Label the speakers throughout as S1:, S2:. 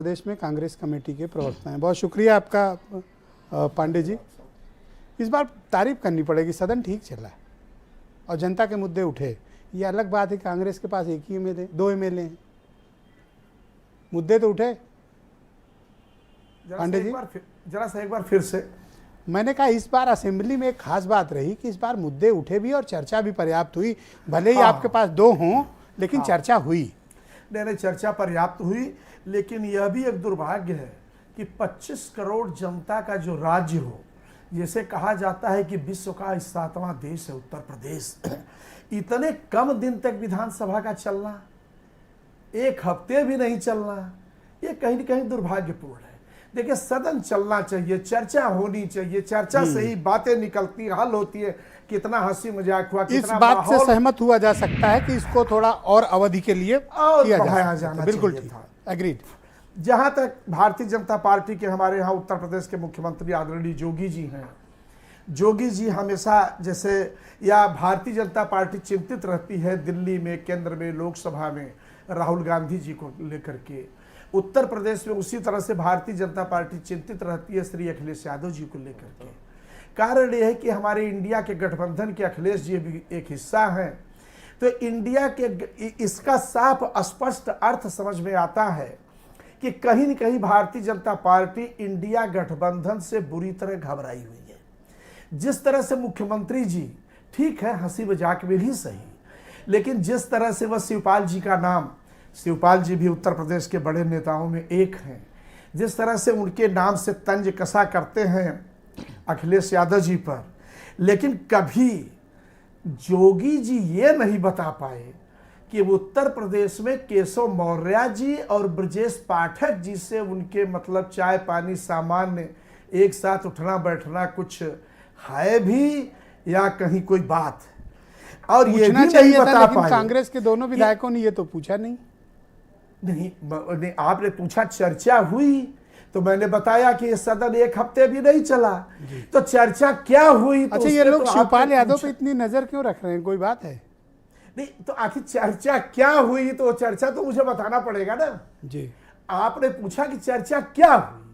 S1: प्रदेश में कांग्रेस कमेटी के प्रवक्ता हैं। बहुत शुक्रिया आपका पांडे जी। इस बार तारीफ करनी पड़ेगी, सदन ठीक चला है और जनता के मुद्दे उठे। ये अलग बात है कांग्रेस के पास एक ही एमएलए, 2 एमएलए हैं, मुद्दे तो उठे। पांडे जी
S2: जरा सा एक बार फिर से
S1: मैंने कहा इस बार असेंबली में एक खास बात रही कि इस बार मुद्दे उठे भी और चर्चा भी पर्याप्त हुई। भले ही आपके पास 2 हों लेकिन चर्चा हुई।
S2: नहीं, चर्चा पर्याप्त हुई, लेकिन यह भी एक दुर्भाग्य है कि 25 करोड़ जनता का जो राज्य हो, जैसे कहा जाता है कि विश्व का 7वां देश है उत्तर प्रदेश, इतने कम दिन तक विधानसभा का चलना, 1 हफ्ते भी नहीं चलना, ये कहीं न कहीं दुर्भाग्यपूर्ण है। देखिए, सदन चलना चाहिए, चर्चा होनी चाहिए, चर्चा से ही बातें निकलती, हल होती है। कितना हंसी मजाक हुआ,
S1: इस बात से सहमत हुआ जा सकता है कि इसको थोड़ा और अवधि के लिए
S2: और
S1: किया
S2: बढ़ाया
S1: जाना बिल्कुल
S2: चाहिए था।
S1: एग्रीड।
S2: जहां तक भारतीय जनता पार्टी के हमारे यहाँ उत्तर प्रदेश के मुख्यमंत्री आदरणीय जोगी जी हैं, जोगी जी हमेशा जैसे या भारतीय जनता पार्टी चिंतित रहती है दिल्ली में, केंद्र में, लोकसभा में राहुल गांधी जी को लेकर के, उत्तर प्रदेश में उसी तरह से भारतीय जनता पार्टी चिंतित रहती है श्री अखिलेश यादव जी को लेकर के। कारण यह है कि हमारे इंडिया के गठबंधन के अखिलेश जी भी एक हिस्सा हैं, तो इंडिया के इसका साफ स्पष्ट अर्थ समझ में आता है कि कहीं न कहीं भारतीय जनता पार्टी इंडिया गठबंधन से बुरी तरह घबराई हुई है। जिस तरह से मुख्यमंत्री जी, ठीक है हंसी मजाक में ही सही, लेकिन जिस तरह से वह शिवपाल जी का नाम, शिवपाल जी भी उत्तर प्रदेश के बड़े नेताओं में एक हैं, जिस तरह से उनके नाम से तंज कसा करते हैं अखिलेश यादव जी पर, लेकिन कभी जोगी जी ये नहीं बता पाए कि उत्तर प्रदेश में केशव मौर्य जी और ब्रजेश पाठक जी से उनके मतलब चाय पानी सामान्य एक साथ उठना बैठना कुछ है भी या कहीं कोई बात, और ये भी नहीं बता पाए।
S1: कांग्रेस के दोनों विधायकों ने ये तो पूछा
S2: नहीं, आपने पूछा चर्चा हुई तो मैंने बताया कि ये सदन 1 हफ्ते भी नहीं चला, तो चर्चा क्या हुई। तो
S1: अच्छा, ये लोग शिवपाल यादव पे इतनी नजर क्यों रख रहे हैं, कोई बात है?
S2: नहीं, तो आखिर चर्चा क्या हुई, तो चर्चा तो मुझे बताना पड़ेगा ना
S1: जी।
S2: आपने पूछा कि चर्चा क्या हुई,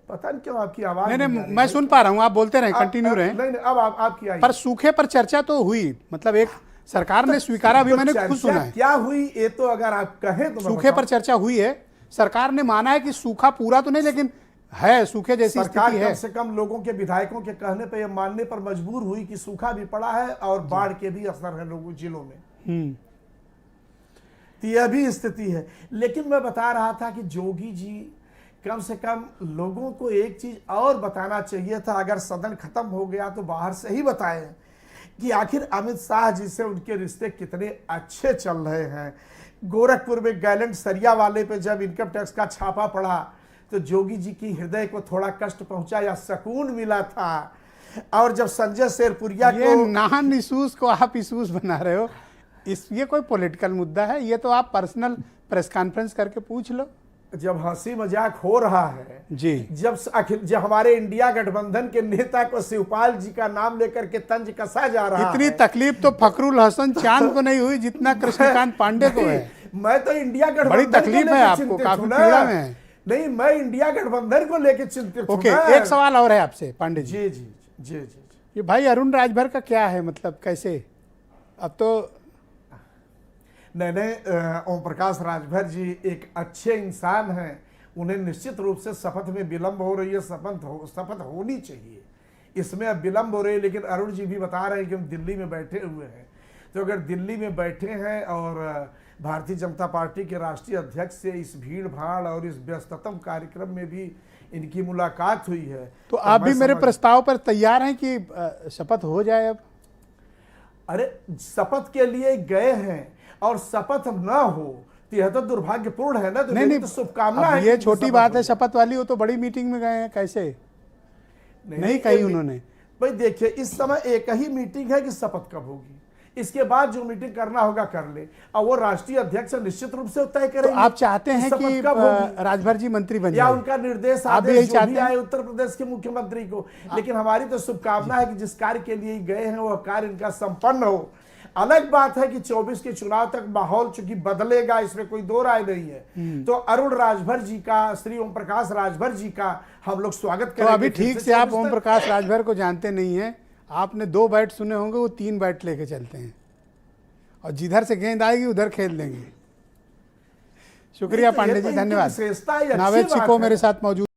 S2: पता नहीं क्यों आपकी आवाज
S1: नहीं, मैं सुन पा रहा हूं, आप बोलते रहे, कंटिन्यू रहे।
S2: नहीं, अब आपकी आई।
S1: पर सूखे पर चर्चा तो हुई, मतलब एक सरकार ने स्वीकारा भी, मैंने खुद सुना है।
S2: क्या हुई ये तो अगर आप कहें तो
S1: सूखे पर चर्चा हुई है, सरकार ने माना है कि सूखा पूरा तो नहीं लेकिन है सूखे जैसी स्थिति है।
S2: कम से कम लोगों के विधायकों के कहने पर यह मानने पर मजबूर हुई कि सूखा भी पड़ा है और बाढ़ के भी असर है लोगों जिलों में, तो यह भी स्थिति है। लेकिन मैं बता रहा था कि जोगी जी कम से कम लोगों को एक चीज और बताना चाहिए था, अगर सदन खत्म हो गया तो बाहर से ही बताएं कि आखिर अमित शाह जी से उनके रिश्ते कितने अच्छे चल रहे हैं। गोरखपुर में गैलेंट सरिया वाले पे जब इनकम टैक्स का छापा पड़ा तो जोगी जी की हृदय को थोड़ा कष्ट पहुंचा या सुकून मिला था, और जब संजय शेरपुरिया
S1: ये नाहन इशूज को आप इशूज बना रहे हो, ये कोई पॉलिटिकल मुद्दा है? ये तो आप पर्सनल प्रेस कॉन्फ्रेंस करके पूछ लो।
S2: जब हंसी मजाक हो रहा है
S1: जी,
S2: जब हमारे इंडिया गठबंधन के नेता को शिवपाल जी का नाम लेकर के तंज कसा जा रहा है,
S1: इतनी तकलीफ तो फखरुल हसन चांद को नहीं हुई जितना कृष्णकांत पांडे को है।
S2: मैं तो इंडिया गठबंधन
S1: बड़ी तकलीफ है आपको, काफी पीड़ा में है।
S2: नहीं, मैं इंडिया गठबंधन को लेकर चिंतित हूं।
S1: ओके, एक सवाल और है आपसे पांडे जी।
S2: जी जी जी जी,
S1: ये भाई अरुण राजभर का क्या है, मतलब कैसे? अब तो
S2: नहीं, ओम प्रकाश राजभर जी एक अच्छे इंसान हैं, उन्हें निश्चित रूप से शपथ में विलंब हो रही है, शपथ होनी चाहिए, इसमें अब विलंब हो रही है। लेकिन अरुण जी भी बता रहे हैं कि हम दिल्ली में बैठे हुए हैं, तो अगर दिल्ली में बैठे हैं और भारतीय जनता पार्टी के राष्ट्रीय अध्यक्ष से इस भीड़ भाड़ और इस व्यस्ततम कार्यक्रम में भी इनकी मुलाकात हुई है,
S1: तो आप भी मेरे प्रस्ताव पर तैयार हैं कि शपथ हो जाए? अब
S2: अरे शपथ के लिए गए हैं और शपथ ना हो तो यह तो दुर्भाग्यपूर्ण है ना। तो
S1: नहीं,
S2: तो शुभकामना है।
S1: ये छोटी बात है शपथ वाली, हो तो बड़ी मीटिंग में गए हैं, कैसे नहीं कही उन्होंने?
S2: भाई देखिए, इस समय एक ही मीटिंग है कि शपथ कब होगी, इसके बाद जो मीटिंग करना होगा कर ले, और वो राष्ट्रीय अध्यक्ष निश्चित रूप से तय करेंगे।
S1: तो आप चाहते हैं कि राजभर जी मंत्री बन जाए,
S2: या उनका निर्देश आदेश जो भी आए उत्तर प्रदेश के मुख्यमंत्री को, लेकिन हमारी तो शुभकामना है कि जिस कार्य के लिए गए हैं वह कार्य इनका संपन्न हो, अलग बात है कि 24 के चुनाव तक माहौल चूंकि बदलेगा, इसमें कोई दो राय नहीं है। तो अरुण राजभर जी का, श्री ओम प्रकाश राजभर जी का हम लोग स्वागत
S1: तो
S2: करेंगे।
S1: अभी ठीक से आप
S2: 24
S1: ओम
S2: तक।
S1: प्रकाश राजभर को जानते नहीं हैं। आपने 2 बैट सुने होंगे, वो 3 बैट लेके चलते हैं और जिधर से गेंद आएगी उधर खेल देंगे। शुक्रिया
S2: नहीं, तो ये
S1: पांडे
S2: तो
S1: जी,
S2: इनकी
S1: धन्यवाद।
S2: विशेषता है, ये अच्छी
S1: नावेद
S2: बात
S1: शिको
S2: है।
S1: मेरे साथ मौजूद।